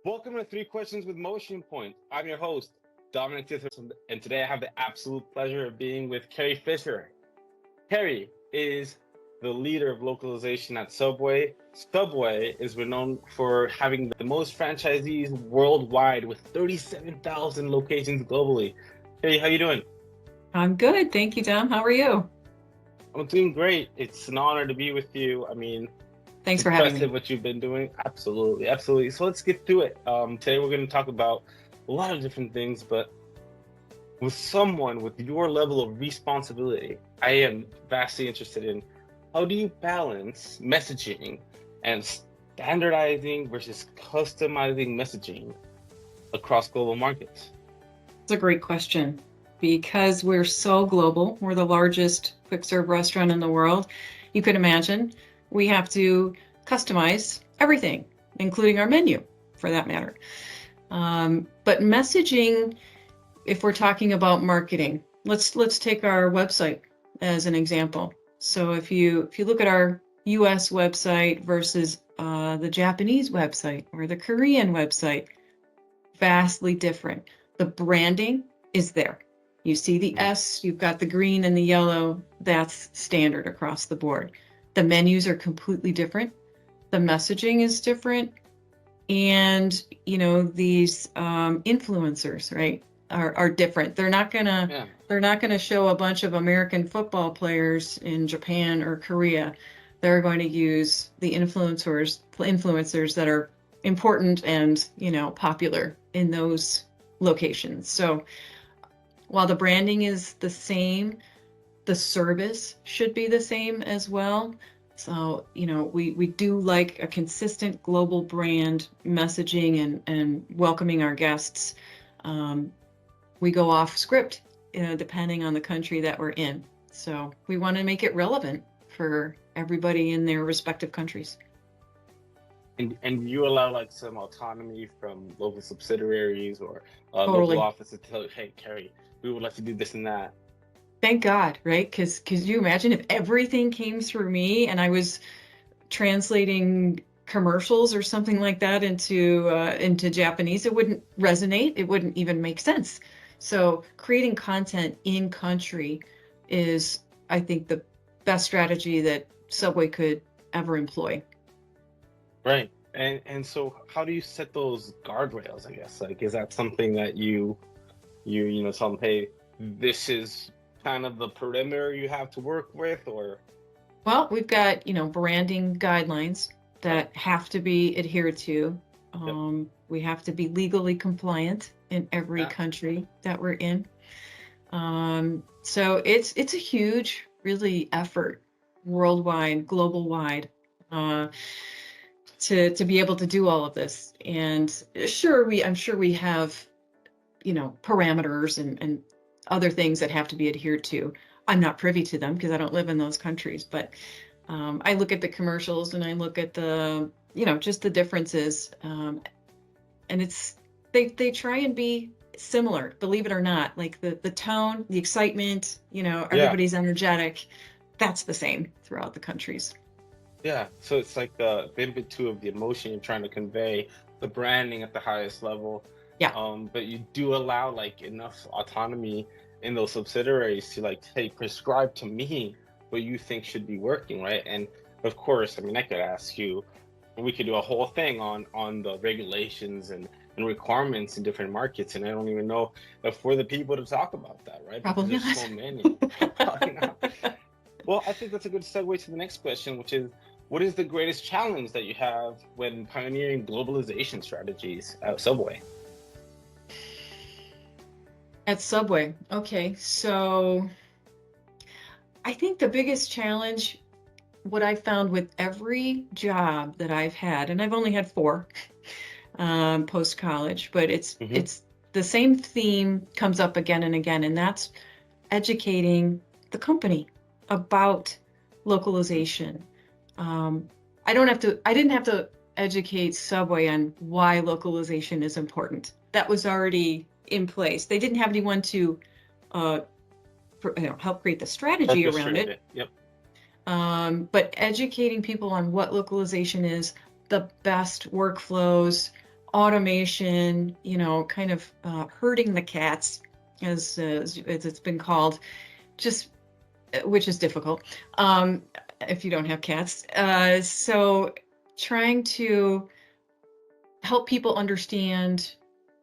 Welcome to Three Questions with MotionPoint. I'm your host, Dominic Tithers, and today I have the absolute pleasure of being with Carrie Fischer. Carrie is the leader of localization at Subway. Subway is renowned for having the most franchisees worldwide with 37,000 locations globally. Carrie, how you doing? I'm good. Thank you, Dom. How are you? I'm doing great. It's an honor to be with you. Thanks It's for having me. impressive what you've been doing. Absolutely, absolutely. So let's get to it. Today we're going to talk about a lot of different things, but with someone with your level of responsibility, I am vastly interested in how do you balance messaging and standardizing versus customizing messaging across global markets? It's a great question because we're so global. We're the largest quick serve restaurant in the world. You could imagine we have to customize everything, including our menu for that matter. But messaging, if we're talking about marketing, let's take our website as an example. So if you look at our US website versus the Japanese website or the Korean website, vastly different. The branding is there. You see the S, you've got the green and the yellow, that's standard across the board. The menus are completely different. The messaging is different. And, these influencers, right, are different. They're not gonna show a bunch of American football players in Japan or Korea. They're going to use the influencers that are important and, popular in those locations. So while the branding is the same, the service should be the same as well. So, we do like a consistent global brand messaging and welcoming our guests. We go off script, depending on the country that we're in. So we want to make it relevant for everybody in their respective countries. And you allow like some autonomy from local subsidiaries or Totally. local offices to tell you, hey, Carrie, we would like to do this and that. Thank God, right? Because you imagine if everything came through me and I was translating commercials or something like that into Japanese, it wouldn't resonate. It wouldn't even make sense. So creating content in country is, I think, the best strategy that Subway could ever employ. Right. And so how do you set those guardrails, I guess? Like, is that something that you tell them, hey, this is kind of the perimeter you have to work with, or Well, we've got, branding guidelines that have to be adhered to. yep, We have to be legally compliant in every yeah, country that we're in. So it's a huge, really effort worldwide, global wide, to be able to do all of this. And I'm sure we have, parameters and other things that have to be adhered to. I'm not privy to them because I don't live in those countries, but I look at the commercials and I look at the, just the differences. And they try and be similar, believe it or not. Like the tone, the excitement, yeah, everybody's energetic. That's the same throughout the countries. yeah. So it's like the impetus of the emotion you're trying to convey, the branding at the highest level. Yeah. But you do allow like enough autonomy in those subsidiaries to like, hey, prescribe to me what you think should be working, right? And of course, I could ask you, we could do a whole thing on the regulations and requirements in different markets, and I don't even know if we're the people to talk about that, right? Because Probably there's not. so many. Probably not. Well, I think that's a good segue to the next question, which is, what is the greatest challenge that you have when pioneering globalization strategies at Subway? At Subway. Okay, so I think the biggest challenge, what I found with every job that I've had, and I've only had 4 post college, but Hmm. it's the same theme comes up again and again, and that's educating the company about localization. Um, I didn't have to educate Subway on why localization is important. That was already in place. They didn't have anyone to uh, help create the strategy around Orchestrate it. it. Yep. But educating people on what localization is, the best workflows, automation, kind of herding the cats, as it's been called, just which is difficult if you don't have cats. So trying to help people understand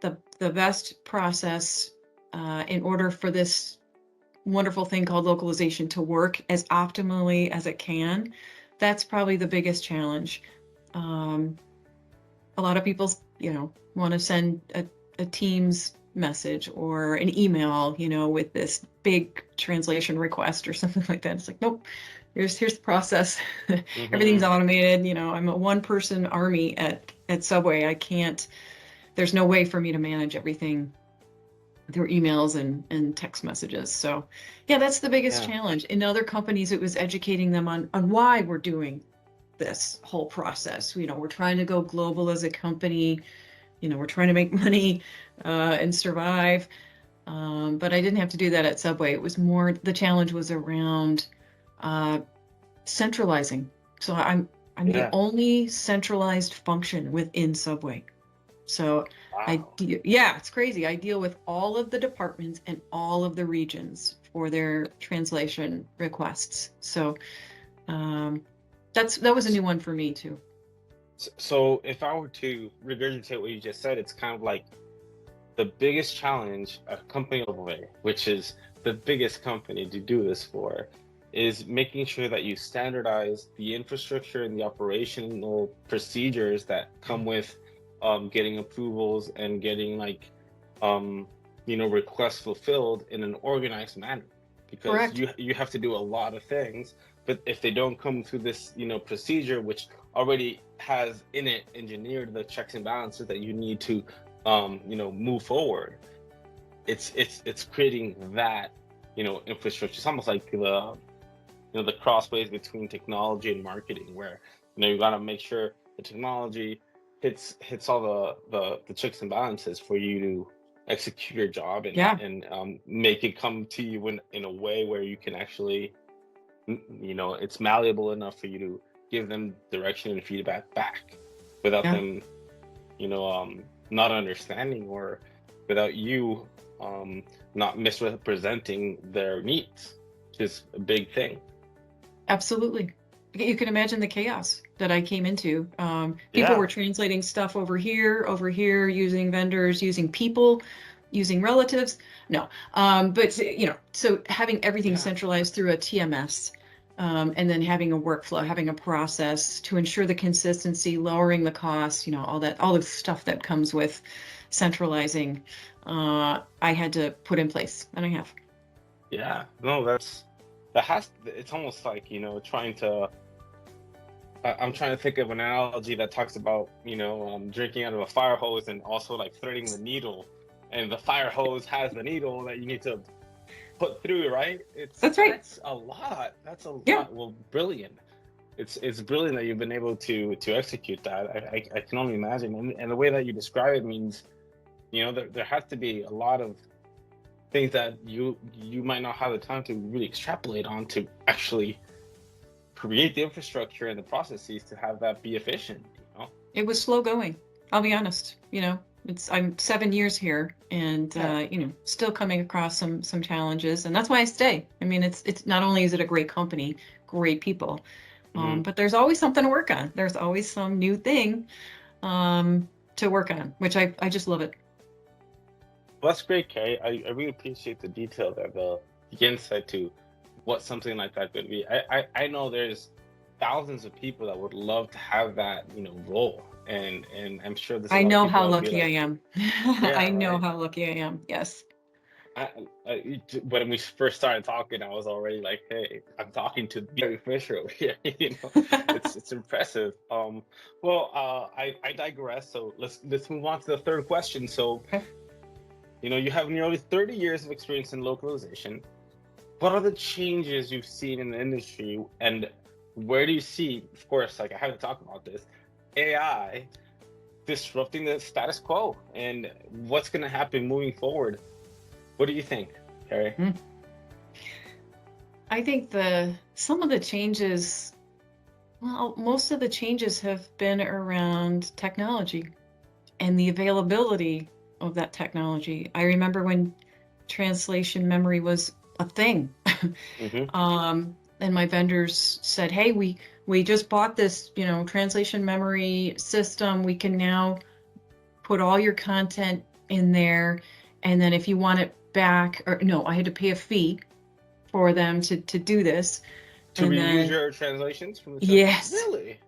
the best process in order for this wonderful thing called localization to work as optimally as it can. That's probably the biggest challenge. A lot of people, want to send a Teams message or an email, with this big translation request or something like that. It's like, nope, here's the process. Everything's automated. I'm a one-person army at Subway. I can't, there's no way for me to manage everything through emails and text messages. So yeah, that's the biggest challenge. In other companies, it was educating them on why we're doing this whole process. We're trying to go global as a company. We're trying to make money and survive. But I didn't have to do that at Subway. It was more, the challenge was around centralizing. So I'm the only centralized function within Subway. So Wow. it's crazy. I deal with all of the departments and all of the regions for their translation requests. So that was a new one for me too. So if I were to regurgitate what you just said, it's kind of like the biggest challenge a company level, which is the biggest company to do this for, is making sure that you standardize the infrastructure and the operational procedures that come with getting approvals and getting requests fulfilled in an organized manner. Because Correct. you have to do a lot of things, but if they don't come through this procedure, which already has in it engineered the checks and balances that you need to move forward, it's creating that infrastructure. It's almost like the crossways between technology and marketing, where you got to make sure the technology hits all the checks and balances for you to execute your job and make it come to you in a way where you can actually it's malleable enough for you to give them direction and feedback back without them not understanding, or without you not misrepresenting their needs, which is a big thing. Absolutely. You can imagine the chaos that I came into. People were translating stuff over here, using vendors, using people, using relatives. No, but so having everything centralized through a TMS, and then having a workflow, having a process to ensure the consistency, lowering the cost, all the stuff that comes with centralizing, I had to put in place, and I have. Yeah, no, it's almost like, I'm trying to think of an analogy that talks about, drinking out of a fire hose and also like threading the needle, and the fire hose has the needle that you need to put through, right? That's right. That's a lot. That's a lot. Well, brilliant. It's brilliant that you've been able to execute that. I can only imagine, and the way that you describe it means, there has to be a lot of things that you might not have the time to really extrapolate on to actually create the infrastructure and the processes to have that be efficient. It was slow going. I'll be honest. I'm 7 years here, and still coming across some challenges, and that's why I stay. I mean, it's not only is it a great company, great people, but there's always something to work on. There's always some new thing to work on, which I just love it. Well, that's great, Carrie. I really appreciate the detail there, the insight to what something like that could be. I know there's thousands of people that would love to have that role, and I'm sure there's a I lot of know people how that would be lucky like, I am. yeah, I know right. how lucky I am. Yes. When we first started talking, I was already like, "Hey, I'm talking to Carrie Fischer over here." It's impressive. I digress. So let's move on to the third question. So, Okay. you have nearly 30 years of experience in localization. What are the changes you've seen in the industry, and where do you see, of course, like I have to talk about this, AI disrupting the status quo, and what's going to happen moving forward? What do you think, Carrie? I think some of the changes, well, most of the changes have been around technology and the availability of that technology. I remember when translation memory was a thing. Hmm. And my vendors said, "Hey, we just bought this, translation memory system. We can now put all your content in there, and then if you want it back, or no, I had to pay a fee for them to do this, To and reuse then your translations from the yes, Really?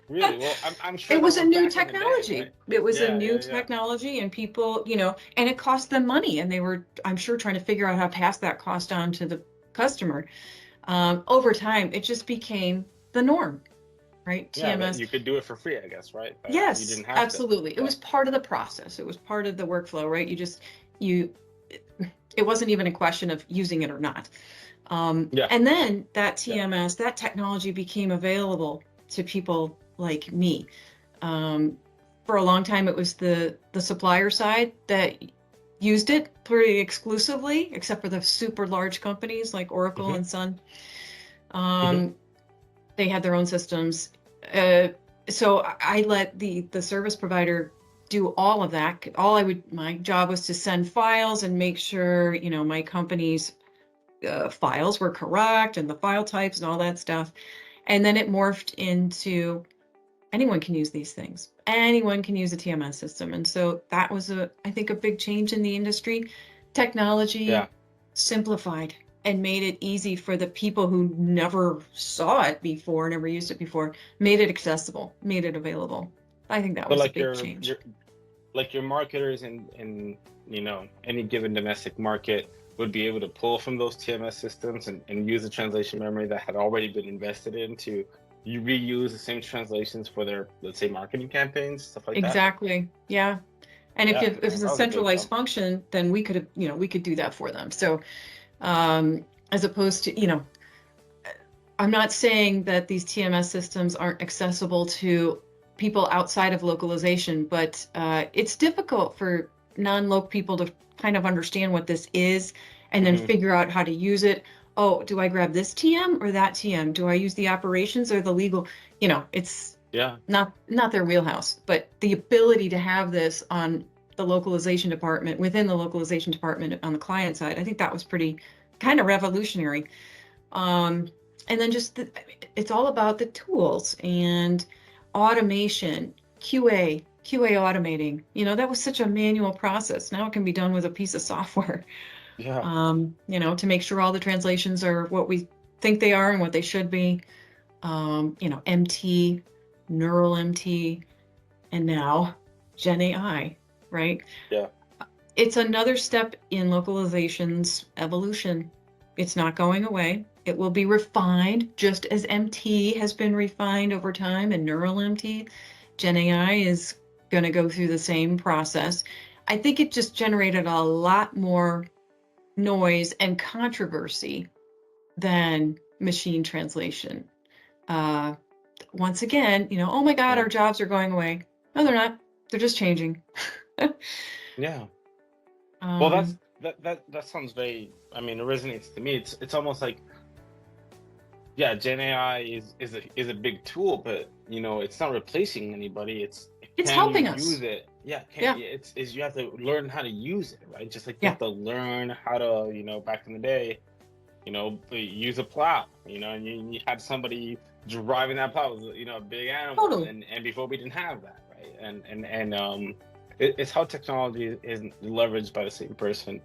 Really? Well, I'm sure it that was a was new back in the day, right? technology. It was a Yeah, new yeah, yeah. technology, and people, and it cost them money, and they were, I'm sure, trying to figure out how to pass that cost on to the customer. Over time, it just became the norm, right? Yeah, that TMS. you could do it for free, I guess, right? That you Yes, didn't have to. absolutely. It Yeah. was part of the process. It was part of the workflow, right? You, it wasn't even a question of using it or not. Yeah. And then that Yeah. TMS, that technology became available to people like me. Um, for a long time, it was the supplier side that used it pretty exclusively, except for the super large companies like Oracle Hmm. and Sun. Hmm. Um, they had their own systems. Uh, so I let the service provider do all of that. My job was to send files and make sure, my company's files were correct and the file types and all that stuff. And then it morphed into anyone can use these things. Anyone can use a TMS system. And so that was I think a big change in the industry. Yeah. Technology simplified and made it easy for the people who never saw it before, never used it before, made it accessible, made it available. I think that So was a like big change. your marketers in any given domestic market would be able to pull from those TMS systems and use the translation memory that had already been invested in to you reuse the same translations for their, let's say, marketing campaigns, stuff like that. Exactly. Yeah. And Yeah, if man, it's that a was a big centralized jump. function, then we could do that for them. So, as opposed to, I'm not saying that these TMS systems aren't accessible to people outside of localization, but it's difficult for non-loc people to kind of understand what this is and then Hmm. figure out how to use it. Oh, do I grab this TM or that TM? Do I use the operations or the legal? It's Yeah. not their wheelhouse, but the ability to have this on the localization department, within the localization department on the client side, I think that was pretty kind of revolutionary. Um, and then it's all about the tools and automation, QA automating. That was such a manual process. Now it can be done with a piece of software, Yeah. to make sure all the translations are what we think they are and what they should be. MT, neural MT, and now Gen AI, right? Yeah. It's another step in localization's evolution. It's not going away. It will be refined just as MT has been refined over time and neural MT. Gen AI is going to go through the same process. I think it just generated a lot more noise and controversy than machine translation. Uh, Once again, oh my God, Yeah. our jobs are going away. No, they're not. They're just changing. Yeah. Well, um, that sounds very. I mean, it resonates to me. It's almost like, yeah, Gen AI is a big tool, but it's not replacing anybody. It's it's can you helping use us. it? Yeah, can Yeah. it's is you have to learn how to use it, right? Just like you Yeah, have to learn how to, back in the day, use a plow, and you had somebody driving that plow, it was, a big animal, totally. and before we didn't have that, right? It's how technology is leveraged by the same person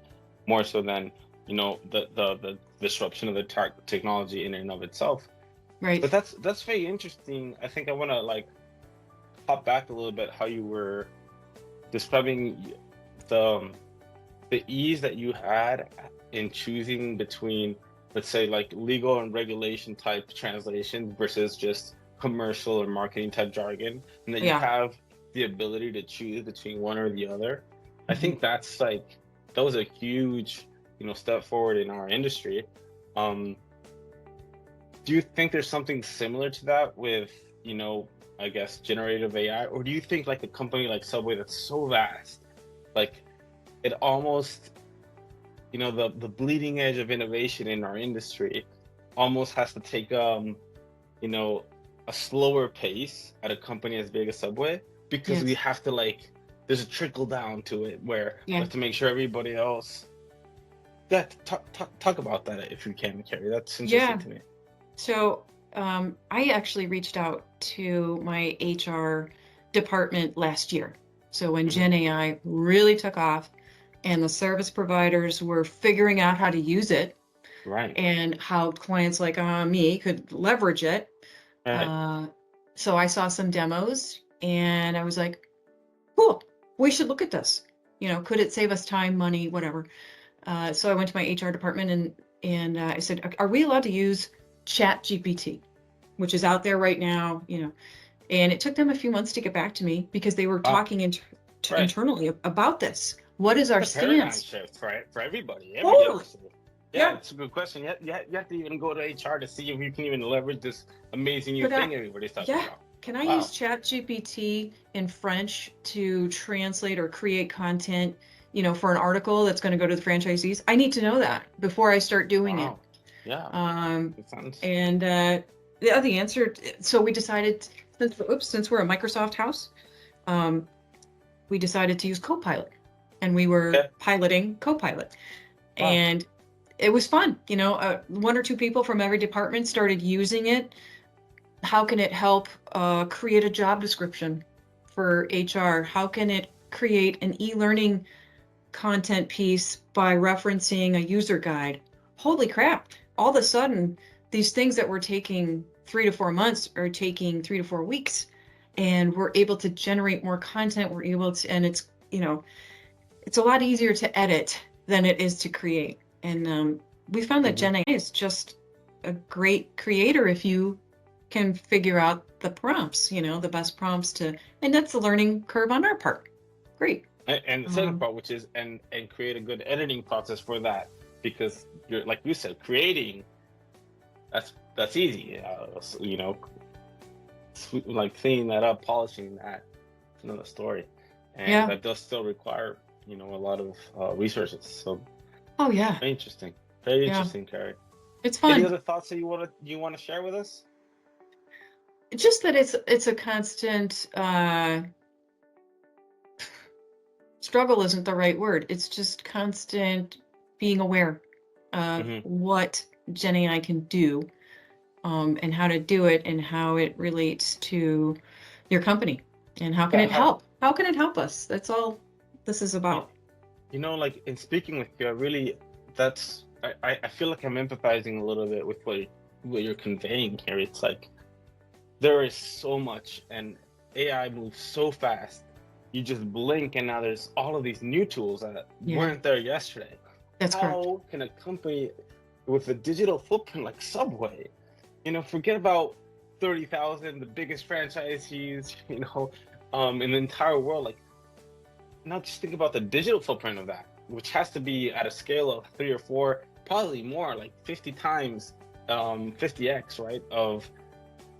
more so than the disruption of the technology in and of itself. Right. But that's very interesting. I think I want to like hop back a little bit how you were describing the um, the ease that you had in choosing between, let's say, like legal and regulation type translations versus just commercial or marketing type jargon, and that you Yeah. have the ability to choose between one or the other. I Mhm. think that was a huge, step forward in our industry. Um, do you think there's something similar to that with, I guess, generative AI, or do you think like a company like Subway that's so vast, like it almost the bleeding edge of innovation in our industry almost has to take you know a slower pace at a company as big as Subway because we Yes. have to like, there's a trickle down to it where we Yeah. have to make sure everybody else. Yeah, talk about that if you can, Carrie. That's interesting Yeah. to me. So I actually reached out to my HR department last year. So when Hmm. Gen AI really took off and the service providers were figuring out how to use it Right. and how clients like me could leverage it. Right. Uh, so I saw some demos and I was like, cool, we should look at this. Could it save us time, money, whatever? So I went to my HR department and I said, are we allowed to use Chat GPT, which is out there right now? And it took them a few months to get back to me because they were Wow. talking Right. internally about this. What is our It's a paradigm stance? shift for everybody, every Totally. industry. Yeah, Yeah. it's a good question. You have to even go to HR to see if you can even leverage this amazing new Could I, thing everybody's talking yeah. about. Can I use Wow. Chat GPT in French to translate or create content, for an article that's going to go to the franchisees? I need to know that before I start doing it. Wow. Yeah. Um, It sounds. and the answer, so we decided, since we're a Microsoft house, um, we decided to use Copilot, and we were Yeah. piloting Copilot, Wow. and it was fun. One or two people from every department started using it. How can it help create a job description for HR? How can it create an e-learning content piece by referencing a user guide? Holy crap. All of a sudden, these things that were taking 3 to 4 months are taking 3 to 4 weeks. And we're able to generate more content. We're able to, and it's a lot easier to edit than it is to create. And we found that Hmm. Gen AI is just a great creator if you can figure out the prompts, the best prompts and that's the learning curve on our part. Great. And the second Um, part, which is and create a good editing process for that, because you're like you said, creating that's easy. Like cleaning that up, polishing that, it's another story, and yeah. that does still require a lot of resources. So Oh yeah. very interesting, very Yeah. interesting, Carrie. It's Any fun. other thoughts that you want to share with us? It's just that it's a constant struggle isn't the right word. It's just constant being aware of Hmm. what Gen AI can do, and how to do it and how it relates to your company and how can Yeah, it help? How can it help us? That's all this is you, about. like in speaking with you, I really that's I feel like I'm empathizing a little bit with what you're conveying here. It's like there is so much, and AI moves so fast. You just blink, and now there's all of these new tools that Yeah, weren't there yesterday. that's correct. How can a company with a digital footprint like Subway, forget about 30,000, the biggest franchisees, in the entire world, like now just think about the digital footprint of that, which has to be at a scale of 3 or 4, probably more, like 50 times, 50x, right? Of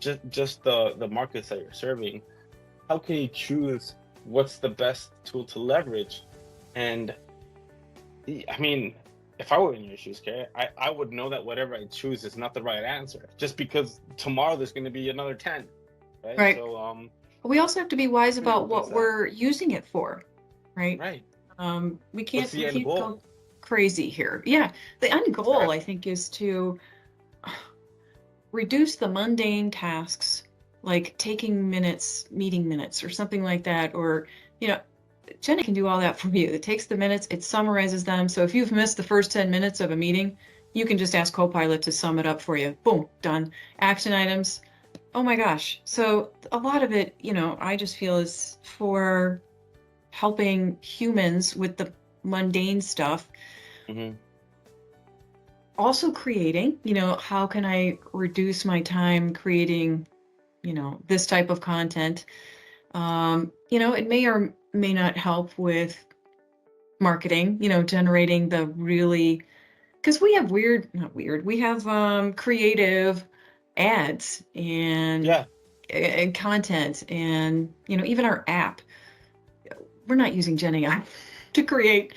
just the markets that you're serving. How can you choose what's the best tool to leverage? And I mean, if I were in your shoes, Kay, I would know that whatever I choose is not the right answer, just because tomorrow there's going to be another 10, right? Right. So We also have to be wise how can you about influence what that? we're using it for, right? Right. We What's can't the end go goal? crazy here. Yeah, the end goal, Right. I think, is to reduce the mundane tasks like taking minutes, meeting minutes, or something like that. Or, you know, Jenny can do all that for you. It takes the minutes, it summarizes them. So if you've missed the first 10 minutes of a meeting, you can just ask Copilot to sum it up for you. Boom, done. Action items. Oh my gosh. So a lot of it, I just feel is for helping humans with the mundane stuff. Hmm. Also creating, how can I reduce my time creating, this type of content? It may or may not help with marketing, generating the really, because we have not weird, we have creative ads Yeah. and content and, even our app. We're not using Gen AI to create,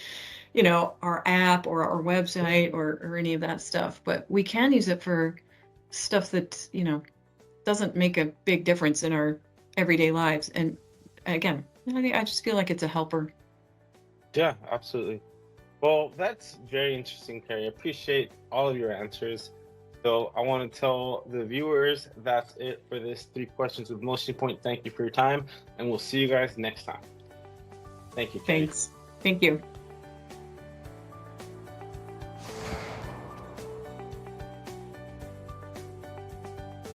our app or our website or any of that stuff, but we can use it for stuff that, doesn't make a big difference in our everyday lives. And again, I just feel like it's a helper. Yeah, absolutely. Well, that's very interesting, Carrie. I appreciate all of your answers. So I want to tell the viewers that's it for this 3 questions with MotionPoint. Thank you for your time, and we'll see you guys next time. Thank you, Carrie. Thanks. Thank you.